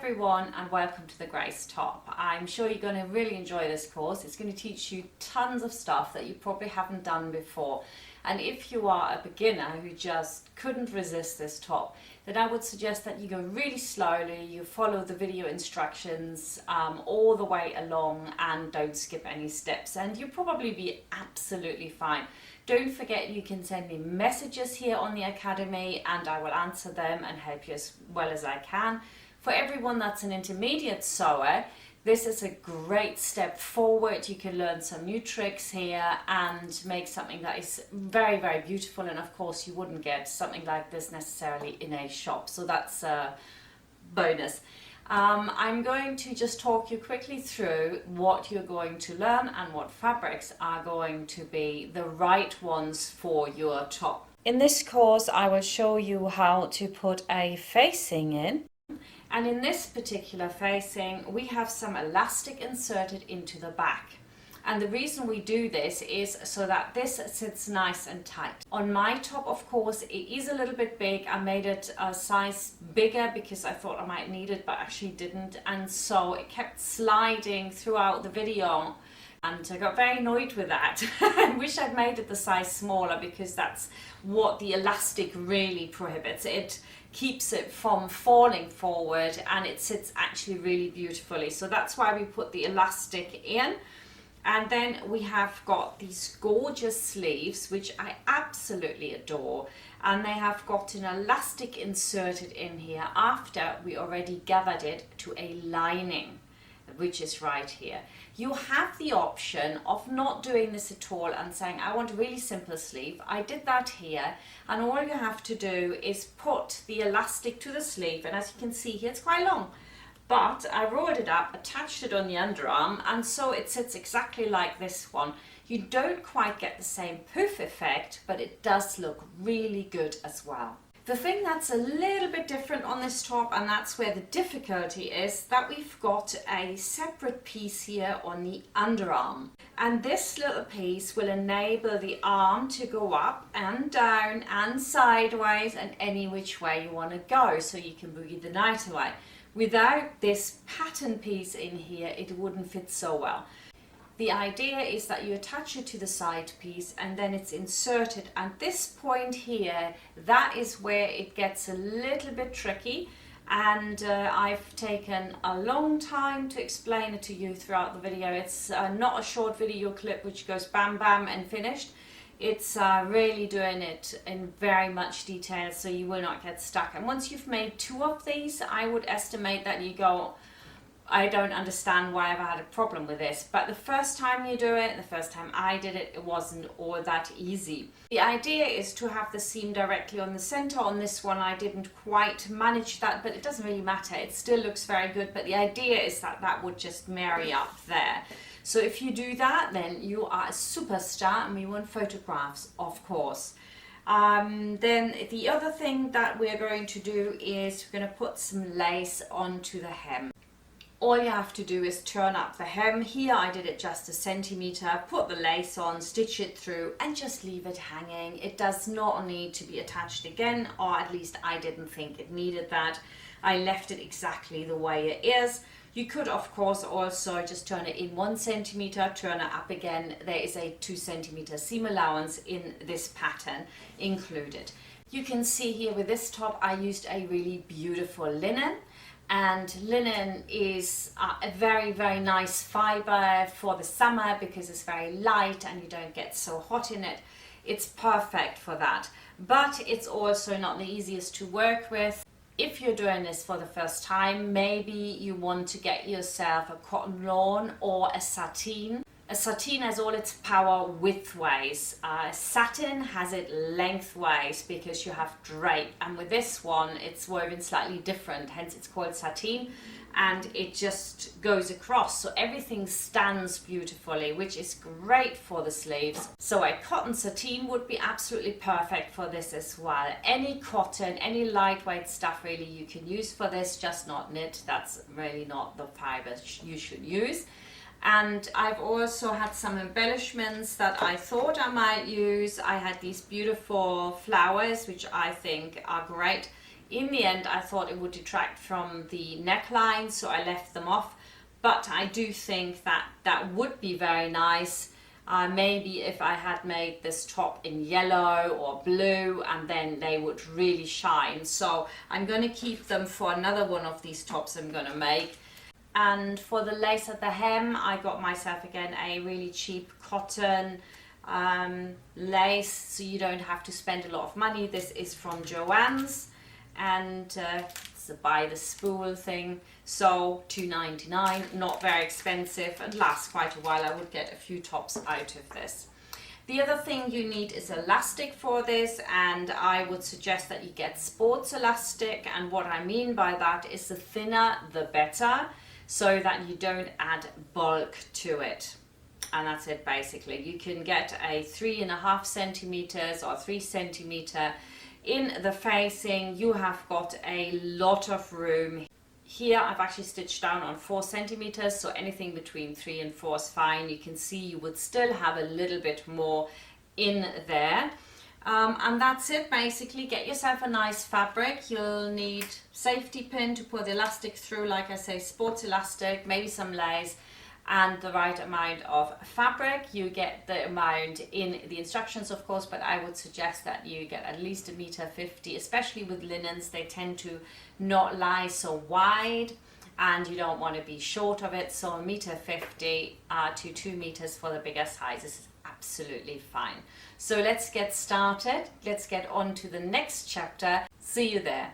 everyone and welcome to the Grace Top. I'm sure you're going to really enjoy this course. It's going to teach you tons of stuff that you probably haven't done before. And if you are a beginner who just couldn't resist this top, then I would suggest that you go really slowly, you follow the video instructions all the way along and don't skip any steps, and you'll probably be absolutely fine. Don't forget you can send me messages here on the Academy and I will answer them and help you as well as I can. For everyone that's an intermediate sewer, this is a great step forward. You can learn some new tricks here and make something that is very, very beautiful. And of course you wouldn't get something like this necessarily in a shop. So that's a bonus. I'm going to just talk you quickly through what you're going to learn and what fabrics are going to be the right ones for your top. In this course, I will show you how to put a facing in. And in this particular facing, we have some elastic inserted into the back. And the reason we do this is so that this sits nice and tight. On my top, of course, it is a little bit big. I made it a size bigger because I thought I might need it, but actually didn't. And so it kept sliding throughout the video. And I got very annoyed with that. I wish I'd made it the size smaller because that's what the elastic really prohibits. It keeps it from falling forward and it sits actually really beautifully. So that's why we put the elastic in. And then we have got these gorgeous sleeves, which I absolutely adore. And they have got an elastic inserted in here after we already gathered it to a lining, which is right here. You have the option of not doing this at all and saying, I want a really simple sleeve. I did that here, and all you have to do is put the elastic to the sleeve, and as you can see here, it's quite long. But I rolled it up, attached it on the underarm, and so it sits exactly like this one. You don't quite get the same poof effect, but it does look really good as well. The thing that's a little bit different on this top, and that's where the difficulty is, that we've got a separate piece here on the underarm. And this little piece will enable the arm to go up and down and sideways and any which way you want to go, so you can boogie the night away. Without this pattern piece in here, it wouldn't fit so well. The idea is that you attach it to the side piece and then it's inserted. At this point here, that is where it gets a little bit tricky. And I've taken a long time to explain it to you throughout the video. It's not a short video clip which goes bam bam and finished. It's really doing it in very much detail so you will not get stuck. And once you've made 2 of these, I would estimate that you go, I don't understand why I've had a problem with this. But the first time you do it, the first time I did it, it wasn't all that easy. The idea is to have the seam directly on the center. On this one, I didn't quite manage that, but it doesn't really matter. It still looks very good, but the idea is that that would just marry up there. So if you do that, then you are a superstar, and we want photographs, of course. Then the other thing that we're going to do is we're going to put some lace onto the hem. All you have to do is turn up the hem. Here I did it just 1 centimeter, put the lace on, stitch it through and just leave it hanging. It does not need to be attached again, or at least I didn't think it needed that. I left it exactly the way it is. You could of course also just turn it in 1 centimeter, turn it up again. There is a 2 centimeter seam allowance in this pattern included. You can see here with this top I used a really beautiful linen. And linen is a very, very nice fiber for the summer because it's very light and you don't get so hot in it. It's perfect for that. But it's also not the easiest to work with. If you're doing this for the first time, maybe you want to get yourself a cotton lawn or a sateen. A sateen has all its power widthways. Satin has it lengthways because you have drape, and with this one it's woven slightly different, hence it's called sateen, and it just goes across, so everything stands beautifully, which is great for the sleeves. So a cotton sateen would be absolutely perfect for this as well. Any cotton, any lightweight stuff really you can use for this, just not knit. That's really not the fiber you should use. And I've also had some embellishments that I thought I might use. I had these beautiful flowers, which I think are great In the end, I thought it would detract from the neckline, so I left them off. But I do think that that would be very nice. Maybe if I had made this top in yellow or blue, and then they would really shine. So I'm going to keep them for another one of these tops I'm going to make. And for the lace at the hem, I got myself again a really cheap cotton lace, so you don't have to spend a lot of money. This is from Joann's, and it's a by the spool thing, so $2.99, not very expensive, and lasts quite a while. I would get a few tops out of this. The other thing you need is elastic for this, and I would suggest that you get sports elastic, and what I mean by that is the thinner the better, so that you don't add bulk to it. And that's it basically. You can get a 3.5 centimeters or 3 centimeter in the facing. You have got a lot of room. Here I've actually stitched down on 4 centimeters, so anything between 3 and 4 is fine. You can see you would still have a little bit more in there. And that's it basically. Get yourself a nice fabric. You'll need safety pin to pull the elastic through, like I say, sports elastic, maybe some lace, and the right amount of fabric. You get the amount in the instructions, of course, but I would suggest that you get at least 1.50 meters, especially with linens. They tend to not lie so wide, and you don't want to be short of it. So 1.50 meters to 2 meters for the bigger sizes is absolutely fine. So let's get started. Let's get on to the next chapter. See you there.